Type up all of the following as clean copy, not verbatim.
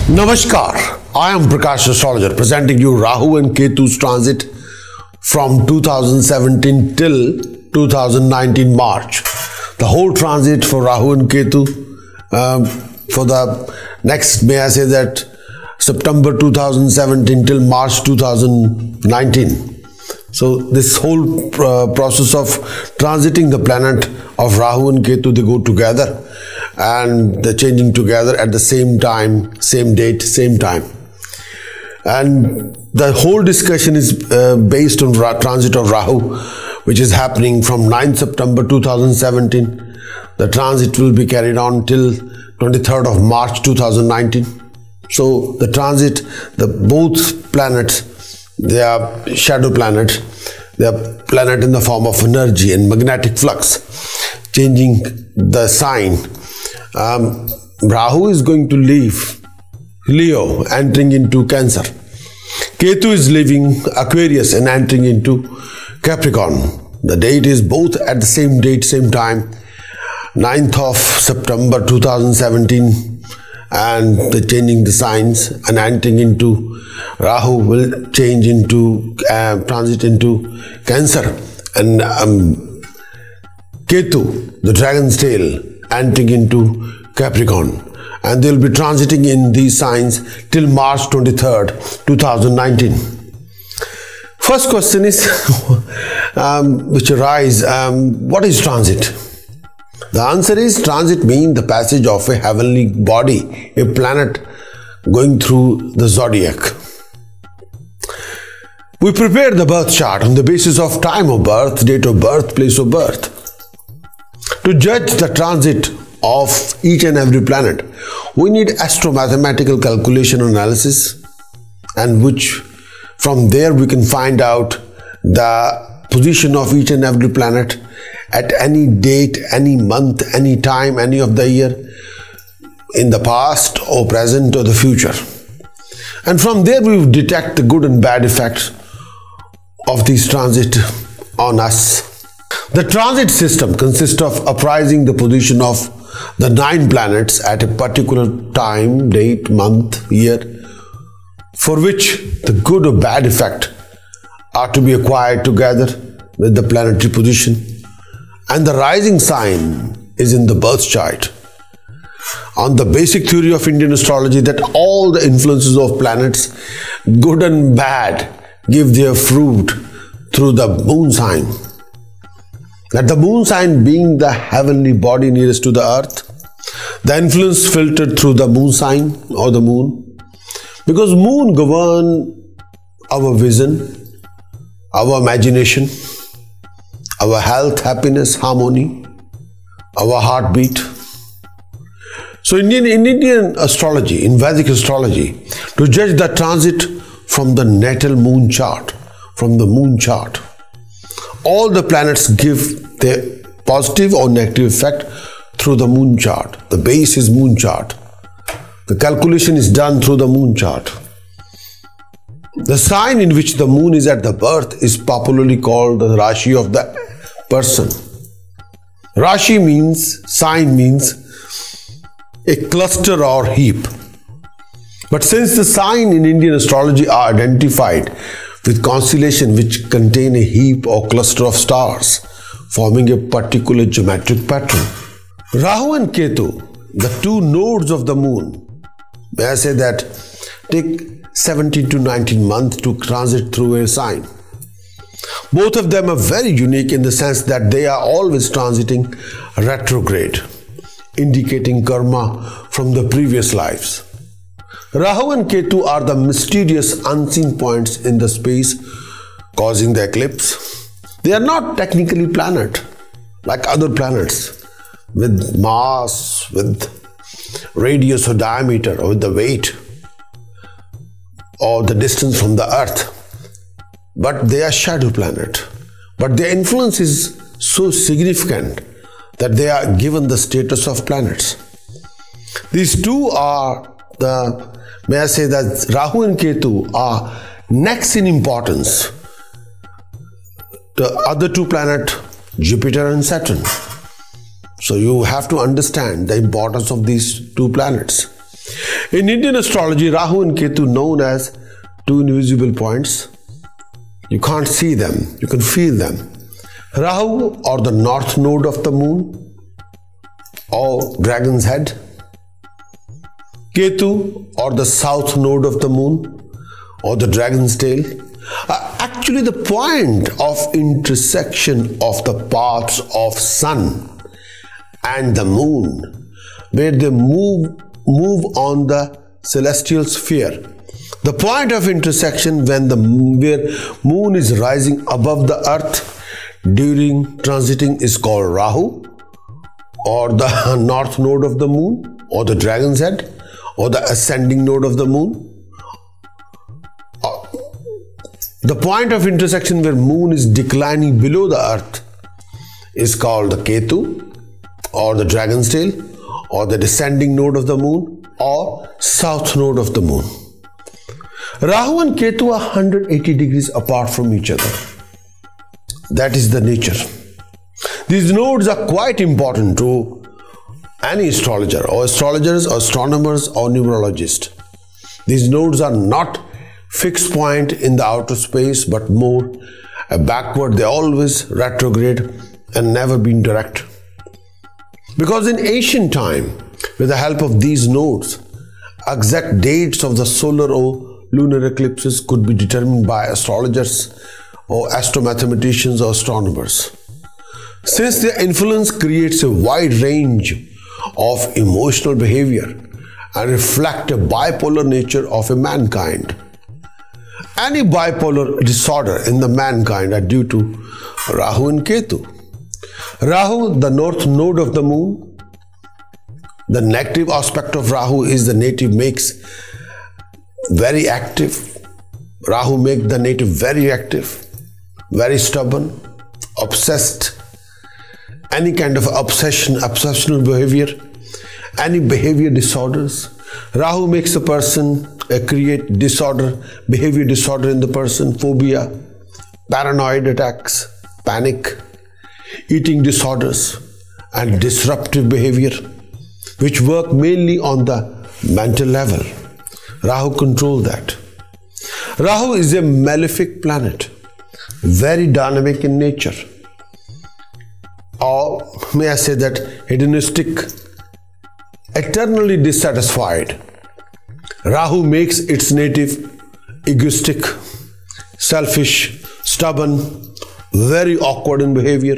Namaskar, I am Prakash Astrologer presenting you Rahu and Ketu's transit from 2017 till 2019 March. The whole transit for Rahu and Ketu for the next, may I say that, September 2017 till March 2019. So this whole process of transiting the planet of Rahu and Ketu, they go together and they're changing together at the same time, same date, same time. And the whole discussion is based on transit of Rahu, which is happening from 9th September 2017. The transit will be carried on till 23rd of March 2019. So the transit, both planets, they are shadow planets. They are planet in the form of energy and magnetic flux, changing the sign. Rahu is going to leave Leo, entering into Cancer. Ketu is leaving Aquarius and entering into Capricorn. The date is both at the same date, same time, 9th of September 2017, and they're changing the signs and entering into Rahu will change into transit into Cancer, and Ketu, the dragon's tail, entering into Capricorn, and they'll be transiting in these signs till March 23rd, 2019. First question is which arise, what is transit? The answer is transit means the passage of a heavenly body, a planet going through the zodiac. We prepare the birth chart on the basis of time of birth, date of birth, place of birth. To judge the transit of each and every planet, we need astro-mathematical calculation analysis, and which from there we can find out the position of each and every planet at any date, any month, any time, any of the year, in the past or present or the future. And from there we detect the good and bad effects of these transit on us. The transit system consists of apprising the position of the 9 planets at a particular time, date, month, year, for which the good or bad effect are to be acquired together with the planetary position, and the rising sign is in the birth chart. On the basic theory of Indian astrology, that all the influences of planets, good and bad, give their fruit through the moon sign. That the moon sign being the heavenly body nearest to the earth, the influence filtered through the moon sign or the moon, because moon govern our vision, our imagination, our health, happiness, harmony, our heartbeat. So in Indian astrology, in Vedic astrology, to judge the transit from the natal moon chart, all the planets give their positive or negative effect through the moon chart. The base is moon chart. The calculation is done through the moon chart. The sign in which the moon is at the birth is popularly called the Rashi of the person. Rashi means, sign means a cluster or heap. But since the sign in Indian astrology are identified with constellation which contain a heap or cluster of stars, forming a particular geometric pattern. Rahu and Ketu, the 2 nodes of the moon, may I say that, take 17 to 19 months to transit through a sign. Both of them are very unique in the sense that they are always transiting retrograde, indicating karma from the previous lives. Rahu and Ketu are the mysterious unseen points in the space causing the eclipse. They are not technically planet like other planets with mass, with radius or diameter, or with the weight or the distance from the earth, but they are shadow planet. But their influence is so significant that they are given the status of planets. These two are may I say that Rahu and Ketu are next in importance. The other 2 planets, Jupiter and Saturn. So you have to understand the importance of these 2 planets. In Indian astrology, Rahu and Ketu known as two invisible points. You can't see them, you can feel them. Rahu, or the north node of the moon, or dragon's head. Ketu, or the south node of the moon, or the dragon's tail, are actually the point of intersection of the paths of sun and the moon, where they move on the celestial sphere. The point of intersection where moon is rising above the earth during transiting is called Rahu, or the north node of the moon, or the dragon's head, or the ascending node of the moon. The point of intersection where moon is declining below the earth is called the Ketu, or the dragon's tail, or the descending node of the moon, or south node of the moon. Rahu and Ketu are 180 degrees apart from each other. That is the nature. These nodes are quite important to any astrologer, or astrologers, or astronomers, or numerologists. These nodes are not fixed point in the outer space, but more backward. They always retrograde and never been direct. Because in ancient time, with the help of these nodes, exact dates of the solar or lunar eclipses could be determined by astrologers or astromathematicians or astronomers. Since their influence creates a wide range of emotional behavior and reflect a bipolar nature of a mankind. Any bipolar disorder in the mankind are due to Rahu and Ketu. Rahu, the north node of the moon. The negative aspect of Rahu is the native makes very active. Rahu makes the native very active, very stubborn, obsessed. Any kind of obsessional behavior, any behavior disorders. Rahu makes a person create behavior disorder in the person, phobia, paranoid attacks, panic, eating disorders, and disruptive behavior, which work mainly on the mental level. Rahu controls that. Rahu is a malefic planet, very dynamic in nature, or may I say that hedonistic, eternally dissatisfied. Rahu makes its native egoistic, selfish, stubborn, very awkward in behavior,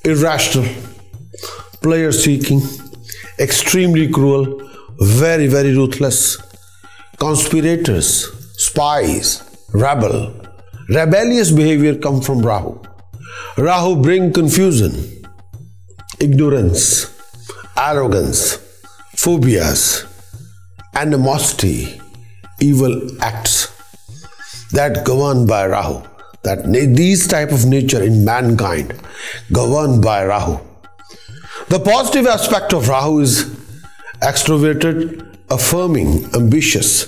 irrational, pleasure-seeking, extremely cruel, very ruthless, conspirators, spies, rebellious behavior come from Rahu. Rahu brings confusion, ignorance, arrogance, phobias, animosity, evil acts that govern by Rahu. These type of nature in mankind governed by Rahu. The positive aspect of Rahu is extroverted, affirming, ambitious,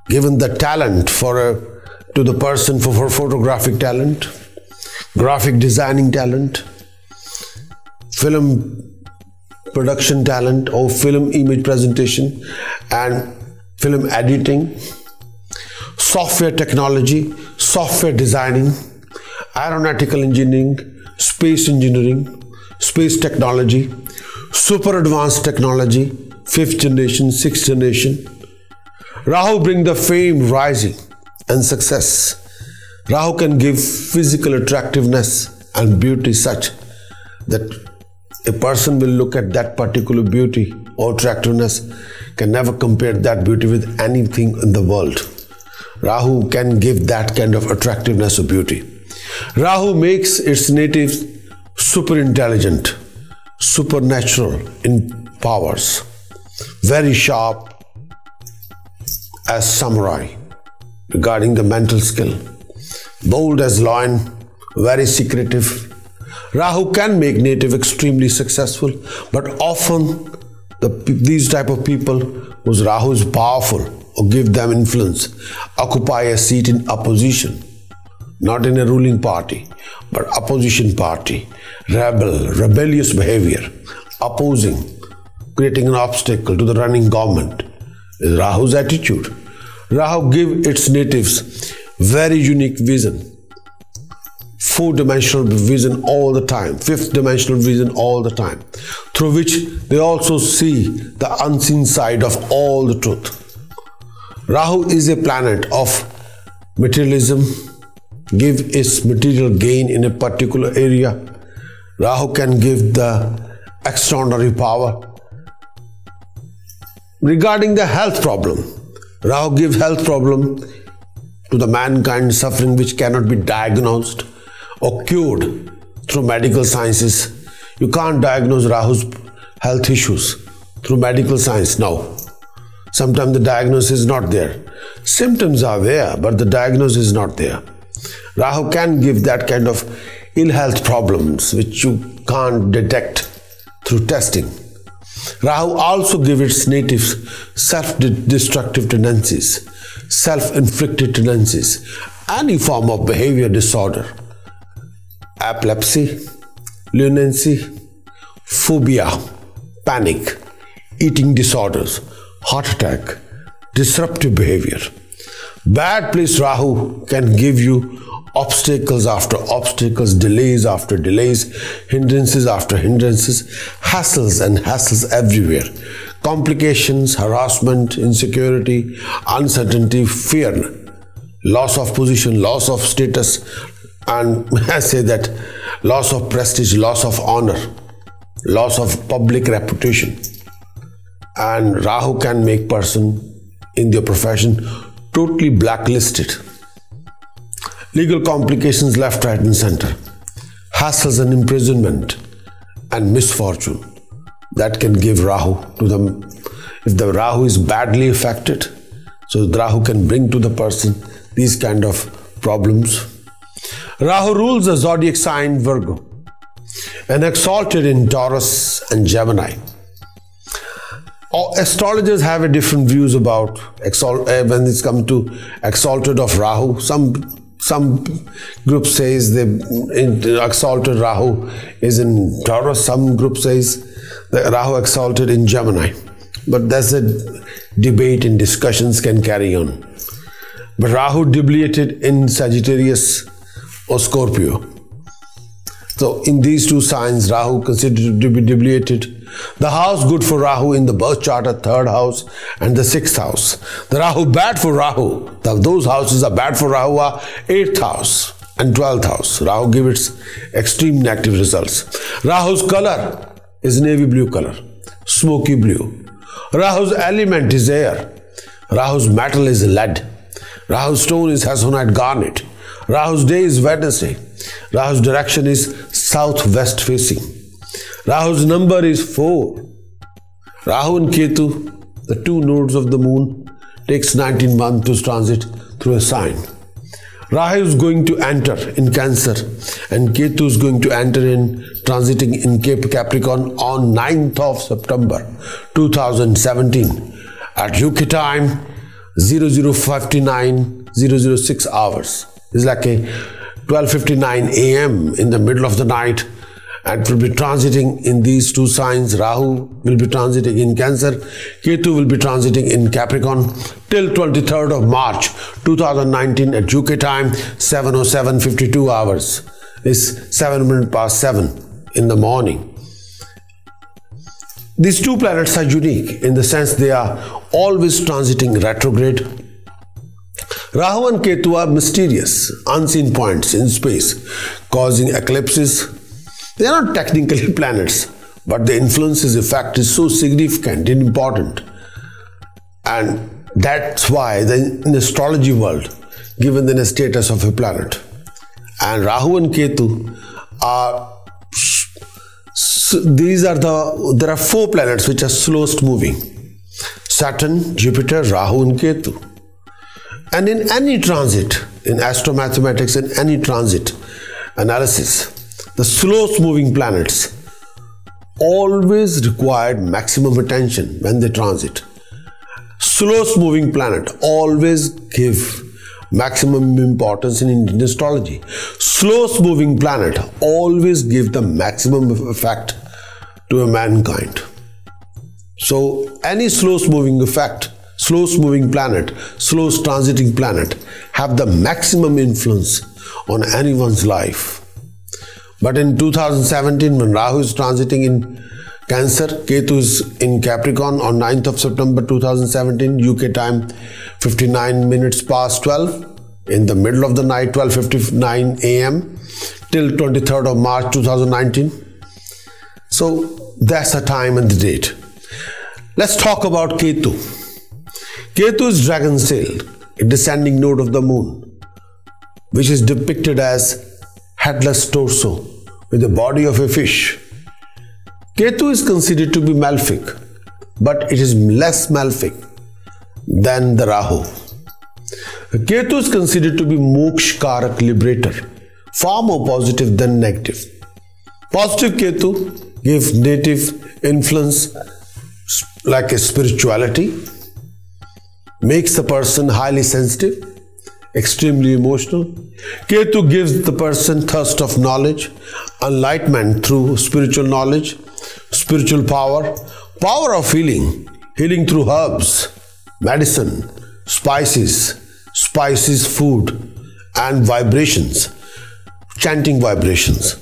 given the talent to the person for photographic talent, graphic designing talent, film production talent, or film image presentation and film editing, software technology, software designing, aeronautical engineering, space technology, super advanced technology, 5th generation, 6th generation. Rahu brings the fame, rising and success. Rahu can give physical attractiveness and beauty such that a person will look at that particular beauty or attractiveness, can never compare that beauty with anything in the world. Rahu can give that kind of attractiveness or beauty. Rahu makes its natives super intelligent, supernatural in powers, very sharp as samurai regarding the mental skill, bold as lion, very secretive. Rahu can make native extremely successful, but often these type of people whose Rahu is powerful or give them influence occupy a seat in opposition, not in a ruling party, but opposition party, rebellious behavior, opposing creating an obstacle to the running government is Rahu's attitude. Rahu gives its natives very unique vision. 4-dimensional vision all the time, 5th-dimensional vision all the time, through which they also see the unseen side of all the truth. Rahu is a planet of materialism, give its material gain in a particular area. Rahu can give the extraordinary power. Regarding the health problem, Rahu gives health problem to the mankind suffering which cannot be diagnosed or cured through medical sciences. You can't diagnose Rahu's health issues through medical science now. Sometimes the diagnosis is not there. Symptoms are there, but the diagnosis is not there. Rahu can give that kind of ill health problems which you can't detect through testing. Rahu also gives its natives self-destructive tendencies, self-inflicted tendencies, any form of behavior disorder, epilepsy, lunacy, phobia, panic, eating disorders, heart attack, disruptive behavior. Bad place Rahu can give you obstacles after obstacles, delays after delays, hindrances after hindrances, hassles and hassles everywhere, complications, harassment, insecurity, uncertainty, fear, loss of position, loss of status, and I say that loss of prestige, loss of honor, loss of public reputation. And Rahu can make person in their profession totally blacklisted. Legal complications left, right and center. Hassles and imprisonment and misfortune that can give Rahu to them. If the Rahu is badly affected, so the Rahu can bring to the person these kind of problems. Rahu rules the zodiac sign Virgo and exalted in Taurus and Gemini. Astrologers have a different views about when it's come to exalted of Rahu. Some group says the exalted Rahu is in Taurus. Some group says the Rahu exalted in Gemini. But that's a debate and discussions can carry on. But Rahu debilitated in Sagittarius or Scorpio. So in these two signs, Rahu considered to be debilitated. The house good for Rahu in the birth chart are 3rd house and the 6th house. The Rahu bad for Rahu. Those houses are bad for Rahu are 8th house and 12th house. Rahu gives its extreme negative results. Rahu's color is navy blue color, smoky blue. Rahu's element is air. Rahu's metal is lead. Rahu's stone is Hassonite garnet. Rahu's day is Wednesday. Rahu's direction is southwest facing. Rahu's number is 4. Rahu and Ketu, the 2 nodes of the moon, takes 19 months to transit through a sign. Rahu is going to enter in Cancer and Ketu is going to enter in transiting in Capricorn on 9th of September 2017 at UK time 00:59 006 hours. It's like a 12:59 AM in the middle of the night, and will be transiting in these two signs. Rahu will be transiting in Cancer, Ketu will be transiting in Capricorn till 23rd of March 2019 at UK time 7:07:52 hours. It's 7 minutes past 7 in the morning. These two planets are unique in the sense they are always transiting retrograde. Rahu and Ketu are mysterious, unseen points in space, causing eclipses. They are not technically planets, but the influence's effect is so significant and important. And that's why in the astrology world, given the status of a planet. And Rahu and Ketu are, there are 4 planets which are slowest moving. Saturn, Jupiter, Rahu and Ketu. And in any transit, in astromathematics, in any transit analysis, the slowest moving planets always required maximum attention when they transit. Slowest moving planet always give maximum importance in Indian astrology. Slowest moving planet always give the maximum effect to a mankind. So any slow moving effect, slow moving planet, slow transiting planet have the maximum influence on anyone's life. But in 2017, when Rahu is transiting in Cancer, Ketu is in Capricorn on 9th of September 2017, UK time 59 minutes past 12, in the middle of the night, 12:59 AM till 23rd of March 2019. So that's the time and the date. Let's talk about Ketu. Ketu is dragon sail, a descending node of the moon, which is depicted as headless torso with the body of a fish. Ketu is considered to be malefic, but it is less malefic than the Rahu. Ketu is considered to be Mokshkarak liberator, far more positive than negative. Positive Ketu gives native influence like a spirituality, makes the person highly sensitive, extremely emotional. Ketu gives the person thirst of knowledge, enlightenment through spiritual knowledge, spiritual power, power of healing, healing through herbs, medicine, spices, food, and vibrations, chanting vibrations,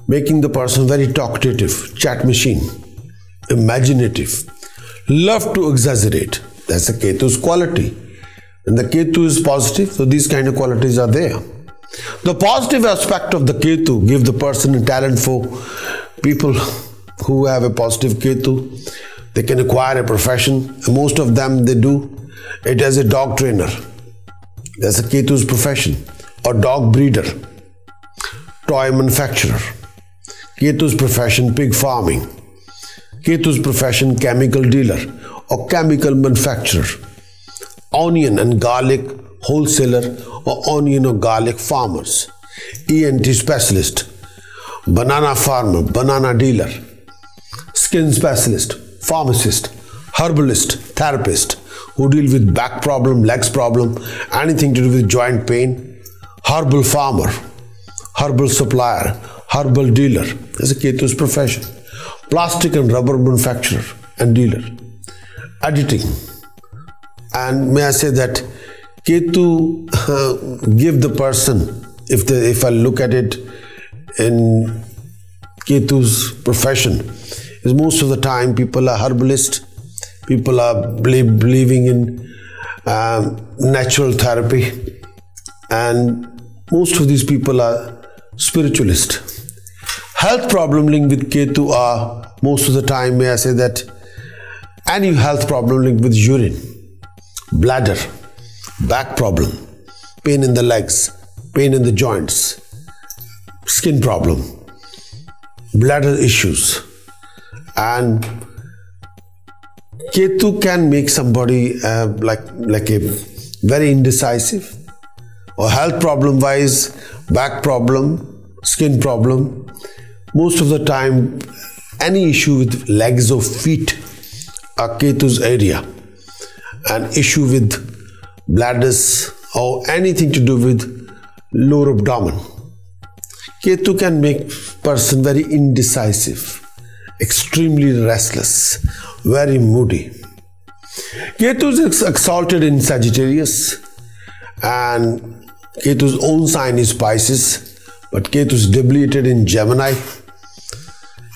making the person very talkative, chat machine, imaginative, love to exaggerate. That's the Ketu's quality. And the Ketu is positive, so these kind of qualities are there. The positive aspect of the Ketu give the person a talent for people who have a positive Ketu. They can acquire a profession. Most of them, they do it as a dog trainer. That's a Ketu's profession. Or dog breeder, toy manufacturer. Ketu's profession, pig farming. Ketu's profession, chemical dealer or chemical manufacturer. Onion and garlic wholesaler or onion or garlic farmers. ENT specialist, banana farmer, banana dealer, skin specialist, pharmacist, herbalist, therapist who deal with back problem, legs problem, anything to do with joint pain, herbal farmer, herbal supplier, herbal dealer. That's a Ketu's profession. Plastic and rubber manufacturer and dealer. Editing. And may I say that Ketu give the person, if I look at it in Ketu's profession, is most of the time people are herbalist, people are believing in natural therapy, and most of these people are spiritualist. Health problem linked with Ketu are most of the time, may I say that any health problem linked with urine, bladder, back problem, pain in the legs, pain in the joints, skin problem, bladder issues. And Ketu can make somebody like a very indecisive, or health problem wise, back problem, skin problem. Most of the time, any issue with legs or feet are Ketu's area. An issue with bladders or anything to do with lower abdomen. Ketu can make person very indecisive, extremely restless, very moody. Ketu is exalted in Sagittarius and Ketu's own sign is Pisces, but Ketu is debilitated in Gemini.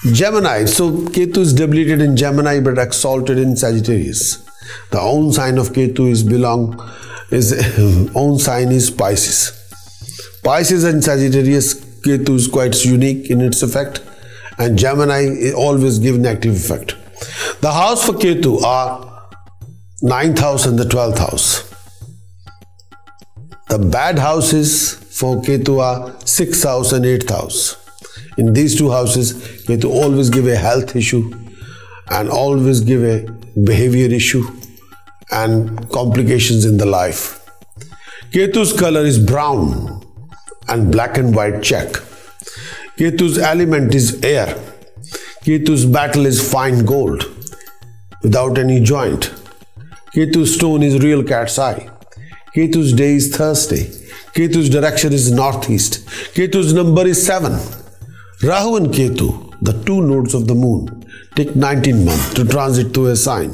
So Ketu is debilitated in Gemini but exalted in Sagittarius. The own sign of Ketu own sign is Pisces. Pisces and Sagittarius, Ketu is quite unique in its effect, and Gemini always give negative effect. The house for Ketu are 9th house and the 12th house. The bad houses for Ketu are 6th house and 8th house. In these two houses, Ketu always give a health issue and always give a behavior issue and complications in the life. Ketu's color is brown and black and white check. Ketu's element is air. Ketu's metal is fine gold without any joint. Ketu's stone is real cat's eye. Ketu's day is Thursday. Ketu's direction is northeast. Ketu's number is 7. Rahu and Ketu, the two nodes of the moon, take 19 months to transit through a sign.